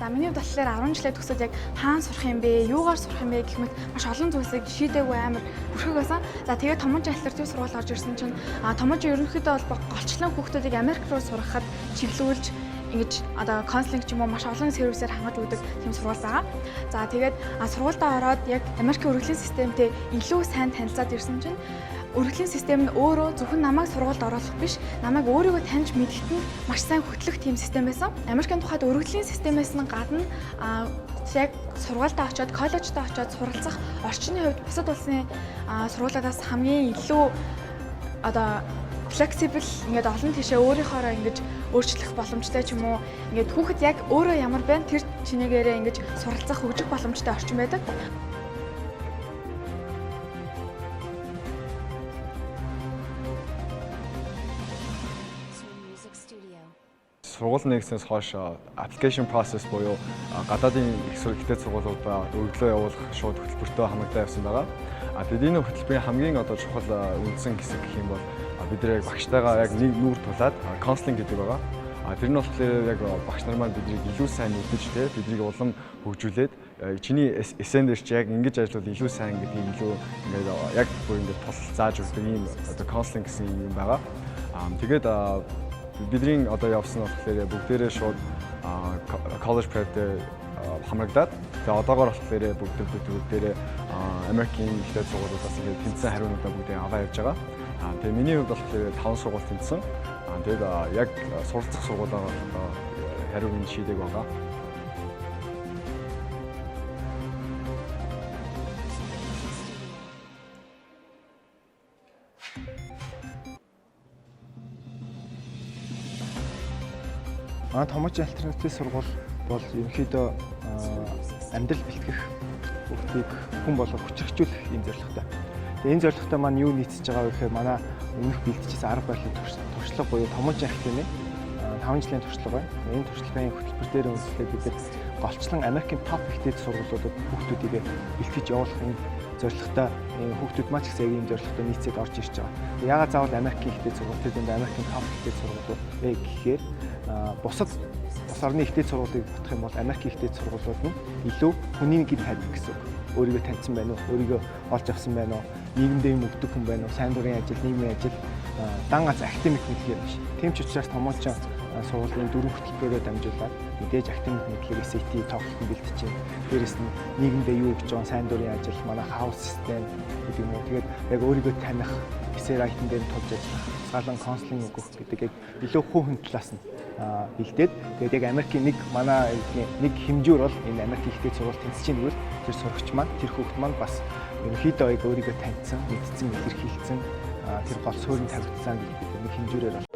миний хувьд болохоор 10 жилээ төгсөөд яг хаана сурах юм бэ, юугаар сурах юм бэ гэх мэт маш олон зүйлсийг шийдээгүй амар бүрхэг байсан. За тэгээд Томоогийн альтернатив сургууль орж ирсэн чинь Томоогийн ерөнхийдөө бол голчлон хүүхдүүдийг Америк руу сургахад чиглүүлж ингэж одоо консулинг ч юм уу маш олон сервисээр хангаж өгдөг тийм сургууль байгаа. За тэгээд сургуультай ороод яг Америкийн өргөдлийн системтэй илүү сайн танилцаад ирсэн чинь өргөдлийн систем нь өөрөө зөвхөн намайг сургуульд оруулах биш, намайг өөрийгөө таньж мэдхэд нь маш сайн хөтлөх тийм систем байсан. Америкийн тухайд өргөдлийн системээс нь гадна яг сургуультай очиод, коллежтой очиод суралцах орчны хувьд бусад улсын сургуулиудаас хамгийн илүү одоо flexible ингээд олон тийшээ өөрийнхоороо ингэж өөрчлөх боломжтой ч юм уу ингээд хүүхэд яг өөрөө ямар байна тэр чинээгээрээ ингэж суралцах хөгжих боломжтой орчин байдаг. Сургууль нэгснээс хойш application process буюу гадаадын их сургуулиуд сургуулиудаа өргөлөө явуулах шууд хөтөлбөртөө хамрагдаа явсан байгаа. Тэгэд энэ хөтөлбөрийн хамгийн одоо чухал үндсэн хэсэг гэх юм бол бид нэр багштайгаа яг нэг нүүр тулаад counseling гэдэг байгаа. Тэр нь болохоор яг багш нар маань биднийг илүү сайн мэдэж биднийг улам хөгжүүлээд чиний эсэн дээр чи яг ингэж ажиллавал илүү сайн гэдгийг илүү ингээд яг бүр ингээд тул зааж өгдөг ийм одоо counseling гэсэн юм байгаа. Тэгээд бидний одоо явсан болохоор бүгдээрээ шууд college prep-тэй хамрагдаад тэгээ одоогоор болохоор бүгдээрээ Америкийн ихтэй сургуулиудаас ингээд тэнцсэн хариунуудаа бүгдээ аваа явж байгаа. Тэгээ миний хувьд болохоор 5 сургууль тэнцсэн. Тэгээд яг суралцах сургуулиар хариуг нь шийдэг байгаа. Томоогийн альтернатив сургууль бол ерөнхийдөө амьдрал бэлтгэх хүүхдийг хүн болго хүчрхжүүлэх ийм зорилготой. Тэгээ энэ зорилготой маань юу нийцэж байгаа вэ гэхээр манай өмнөх бэлтжижсэн арга барилын туршлага буюу Томоогийн ахлын 5 жилийн туршлага байна. Энэ туршлагын хөтөлбөр дээр үндэслээд бид голчлон Америкийн топ ихтэй сургуулиудад хүүхдүүдийг бэлтгэж явуулах юм зорилготой хүүхдүүд маань ч гэсэн ийм зорилготой нийцээд орж ирж байгаа. Яагаад заавал Америкийн ихтэй сургуулиуд энэ Америкийн топ ихтэй сургуулиуд вэ гэхээр бусад орны ихтэй сургуулийг бодох юм бол Америкийн ихтэй сургуулиуд нь илүү хүний гид тавих гэсэн үг. Өөрийгөө таньсан байна уу? Өөрийгөө олж авсан байна уу? Нийгэмдээ юм өгдөг хүн байна уу? Сайн дурын ажил, нийгмийн ажил, дан гац академик мэдлэгээр биш. Тийм ч учраас Томоогийн сургуулийн 4 хөтөлбөрөөр дамжуулаад мэдээж академик мэдлэгээр SAT, TOEFL бэлтжиж, дээрэс нь нийгэмдээ юу өгч байгаа, сайн дурын ажил, манай хаус систем гэдэг юм уу. Тэгээд яг өөрийгөө таних, эсээр айтан дээр тулж ажиллах, тусгаалan counseling өгөх гэдэг яг илүү хувь хүн талаас нь бэлдээд тэгээд яг Америкийн нэг хэмжүүр бол энэ Америкийн ихтэй сургууль тэнцэж байгаа гэвэл тэр сурагч маань тэр хүүхэд маань бас ерөнхийдөө яг өөрийгөө таньсан, мэдсэн, илэрхийлсэн тэр гол суурин тавигдсан гэдэг нэг хэмжүүрээр